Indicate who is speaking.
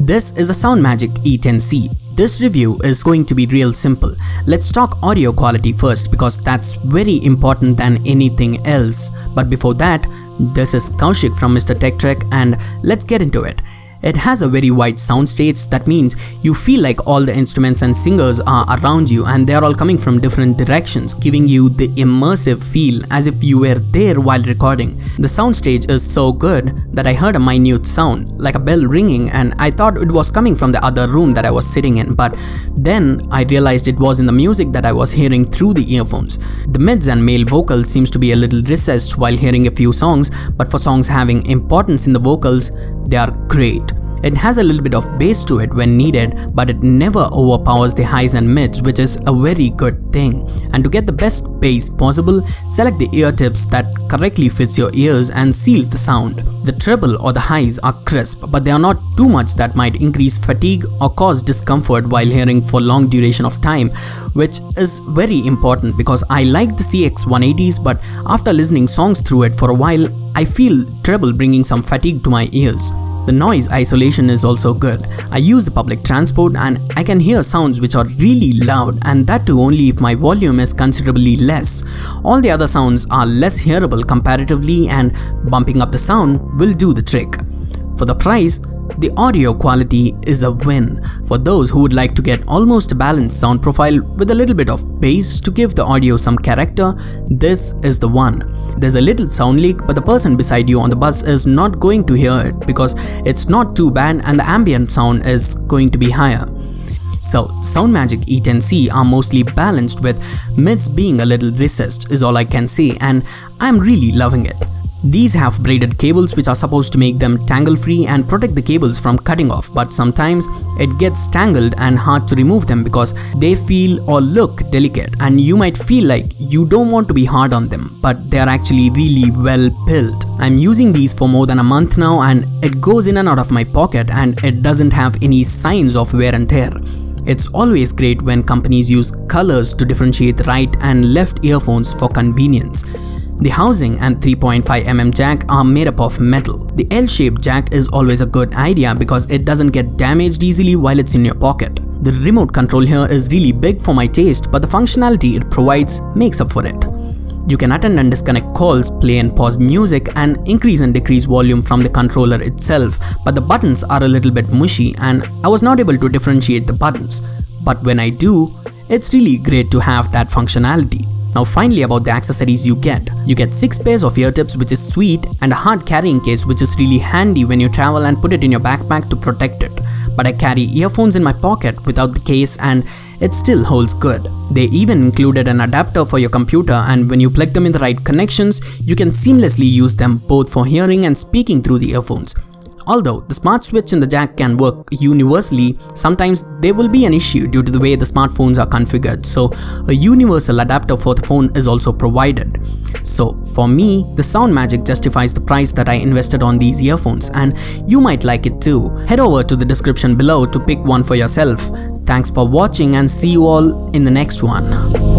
Speaker 1: This is a SoundMagic E10C. This review is going to be real simple. Let's talk audio quality first because that's very important than anything else. But before that, this is Kaushik from Mr. Tech Trek and let's get into it. It has a very wide soundstage. That means you feel like all the instruments and singers are around you and they are all coming from different directions, giving you the immersive feel as if you were there while recording. The soundstage is so good that I heard a minute sound, like a bell ringing, and I thought it was coming from the other room that I was sitting in, but then I realized it was in the music that I was hearing through the earphones. The mids and male vocals seems to be a little recessed while hearing a few songs, but for songs having importance in the vocals, they are great. It has a little bit of bass to it when needed, but it never overpowers the highs and mids, which is a very good thing. And to get the best bass possible, select the ear tips that correctly fits your ears and seals the sound. The treble or the highs are crisp, but they are not too much that might increase fatigue or cause discomfort while hearing for long duration of time, which is very important because I like the CX180s, but after listening songs through it for a while, I feel treble bringing some fatigue to my ears. The noise isolation is also good. I use the public transport and I can hear sounds which are really loud, and that too only if my volume is considerably less. All the other sounds are less hearable comparatively, and bumping up the sound will do the trick. For the price, the audio quality is a win. For those who would like to get almost a balanced sound profile with a little bit of bass to give the audio some character, this is the one. There's a little sound leak, but the person beside you on the bus is not going to hear it because it's not too bad and the ambient sound is going to be higher. So SoundMagic E10C are mostly balanced, with mids being a little recessed is all I can say, and I'm really loving it. These have braided cables which are supposed to make them tangle free and protect the cables from cutting off, but sometimes it gets tangled and hard to remove them because they feel or look delicate, and you might feel like you don't want to be hard on them, but they are actually really well built. I'm using these for more than a month now and it goes in and out of my pocket and it doesn't have any signs of wear and tear. It's always great when companies use colors to differentiate right and left earphones for convenience. The housing and 3.5mm jack are made up of metal. The L-shaped jack is always a good idea because it doesn't get damaged easily while it's in your pocket. The remote control here is really big for my taste, but the functionality it provides makes up for it. You can attend and disconnect calls, play and pause music, and increase and decrease volume from the controller itself, but the buttons are a little bit mushy and I was not able to differentiate the buttons. But when I do, it's really great to have that functionality. Now finally, about the accessories you get. You get 6 pairs of ear tips, which is sweet, and a hard carrying case which is really handy when you travel and put it in your backpack to protect it. But I carry earphones in my pocket without the case and it still holds good. They even included an adapter for your computer, and when you plug them in the right connections, you can seamlessly use them both for hearing and speaking through the earphones. Although the smart switch in the jack can work universally, sometimes there will be an issue due to the way the smartphones are configured, so a universal adapter for the phone is also provided. So for me, the SoundMagic justifies the price that I invested on these earphones, and you might like it too. Head over to the description below to pick one for yourself. Thanks for watching and see you all in the next one.